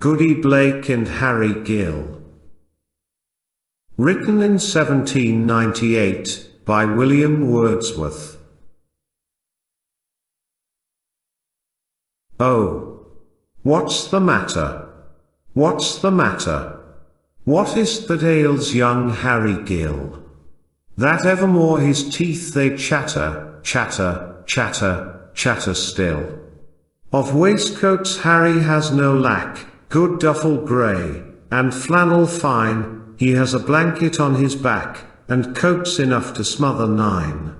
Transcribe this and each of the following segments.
Goody Blake and Harry Gill. Written in 1798, by William Wordsworth. Oh! What's the matter? What's the matter? What is't that ails young Harry Gill? That evermore his teeth they chatter, chatter, chatter, chatter still. Of waistcoats Harry has no lack, good duffle grey, and flannel fine, he has a blanket on his back, and coats enough to smother 9.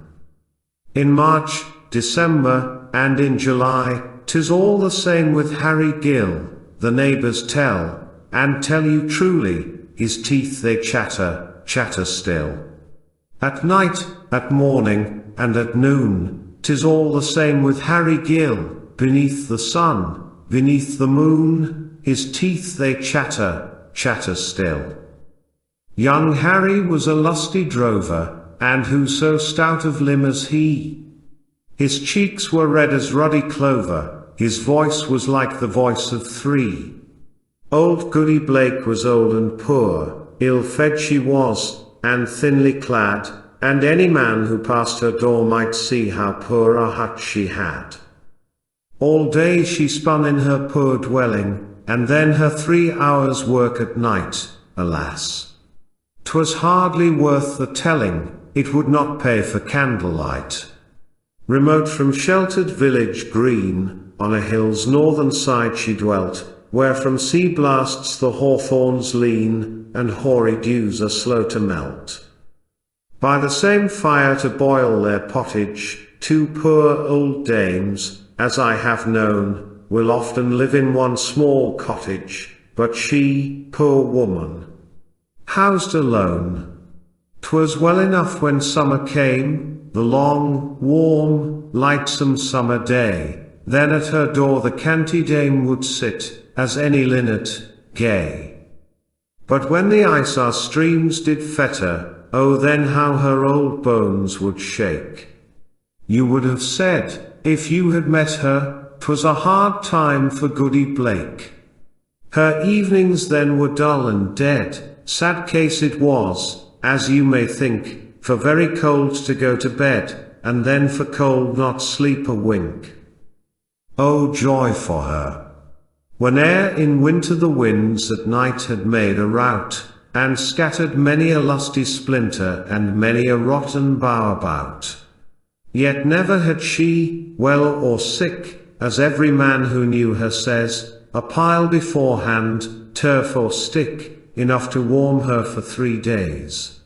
In March, December, and in July, 'tis all the same with Harry Gill, the neighbours tell, and tell you truly, his teeth they chatter, chatter still. At night, at morning, and at noon, 'tis all the same with Harry Gill, beneath the sun, beneath the moon, his teeth they chatter, chatter still. Young Harry was a lusty drover, and who so stout of limb as he? His cheeks were red as ruddy clover, his voice was like the voice of 3. Old Goody Blake was old and poor, ill-fed she was, and thinly clad, and any man who passed her door might see how poor a hut she had. All day she spun in her poor dwelling, and then her 3 hours' work at night, alas! 'Twas hardly worth the telling, it would not pay for candlelight. Remote from sheltered village green, on a hill's northern side she dwelt, where from sea blasts the hawthorns lean, and hoary dews are slow to melt. By the same fire to boil their pottage, 2 poor old dames, as I have known, will often live in one small cottage, but she, poor woman, housed alone. 'Twas well enough when summer came, the long, warm, lightsome summer day, then at her door the canty dame would sit, as any linnet, gay. But when the ice our streams did fetter, oh then how her old bones would shake. You would have said, if you had met her, 'twas a hard time for Goody Blake. Her evenings then were dull and dead, sad case it was, as you may think, for very cold to go to bed, and then for cold not sleep a wink. Oh joy for her! Whene'er in winter the winds at night had made a rout, and scattered many a lusty splinter and many a rotten bough about. Yet never had she, well or sick, as every man who knew her says, a pile beforehand, turf or stick, enough to warm her for 3 days.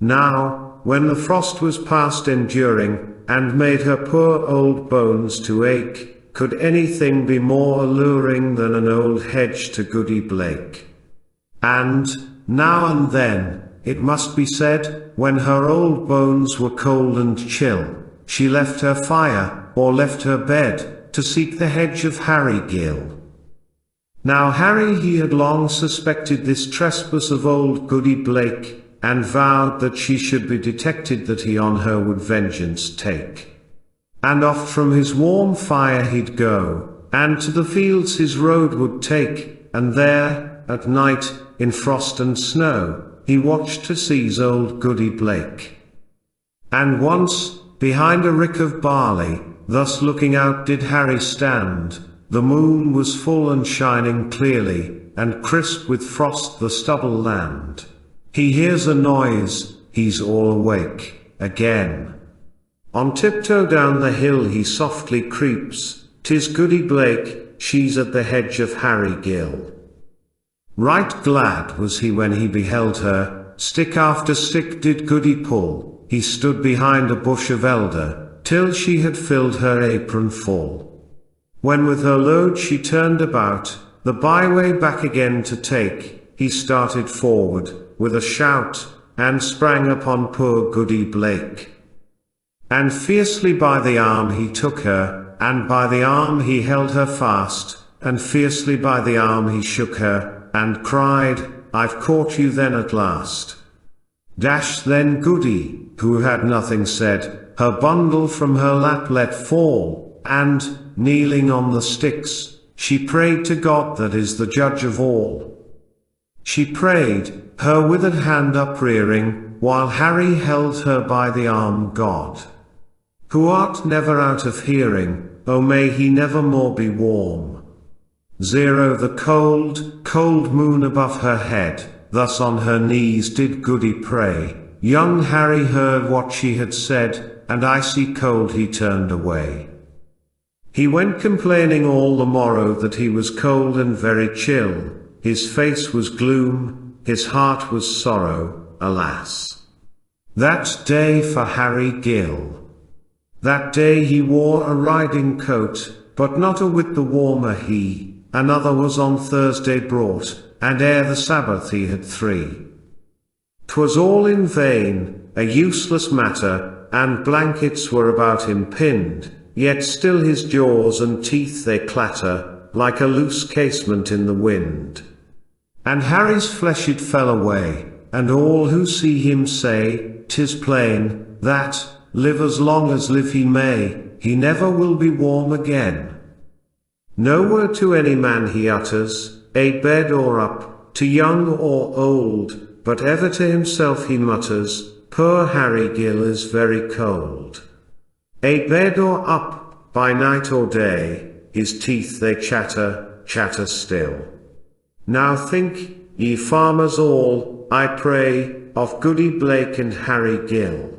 Now, when the frost was past enduring, and made her poor old bones to ache, could anything be more alluring than an old hedge to Goody Blake? And, now and then, it must be said, when her old bones were cold and chill, she left her fire, or left her bed, to seek the hedge of Harry Gill. Now Harry he had long suspected this trespass of old Goody Blake, and vowed that she should be detected that he on her would vengeance take. And oft from his warm fire he'd go, and to the fields his road would take, and there, at night, in frost and snow, he watched to seize old Goody Blake. And once, behind a rick of barley, thus looking out did Harry stand, the moon was full and shining clearly, and crisp with frost the stubble land. He hears a noise, he's all awake, again. On tiptoe down the hill he softly creeps, 'tis Goody Blake, she's at the hedge of Harry Gill. Right glad was he when he beheld her, stick after stick did Goody pull, he stood behind a bush of elder, till she had filled her apron full. When with her load she turned about, the byway back again to take, he started forward, with a shout, and sprang upon poor Goody Blake. And fiercely by the arm he took her, and by the arm he held her fast, and fiercely by the arm he shook her, and cried, I've caught you then at last. Dash then Goody, who had nothing said, her bundle from her lap let fall, and, kneeling on the sticks, She prayed to God that is the judge of all. She prayed, her withered hand uprearing, while Harry held her by the arm. God, who art never out of hearing, oh may he never more be warm. 0 The cold, cold moon above her head, thus on her knees did Goody pray. Young Harry heard what she had said, and icy cold he turned away. He went complaining all the morrow that he was cold and very chill, his face was gloom, his heart was sorrow, alas! That day for Harry Gill. That day he wore a riding coat, but not a whit the warmer he, another was on Thursday brought, and ere the Sabbath he had 3. 'Twas all in vain, a useless matter, and blankets were about him pinned, yet still his jaws and teeth they clatter, like a loose casement in the wind. And Harry's flesh it fell away, and all who see him say, 'tis plain, that, live as long as live he may, he never will be warm again. No word to any man he utters, a bed or up, to young or old, but ever to himself he mutters, poor Harry Gill is very cold. A bed or up, by night or day, his teeth they chatter, chatter still. Now think, ye farmers all, I pray, of Goody Blake and Harry Gill.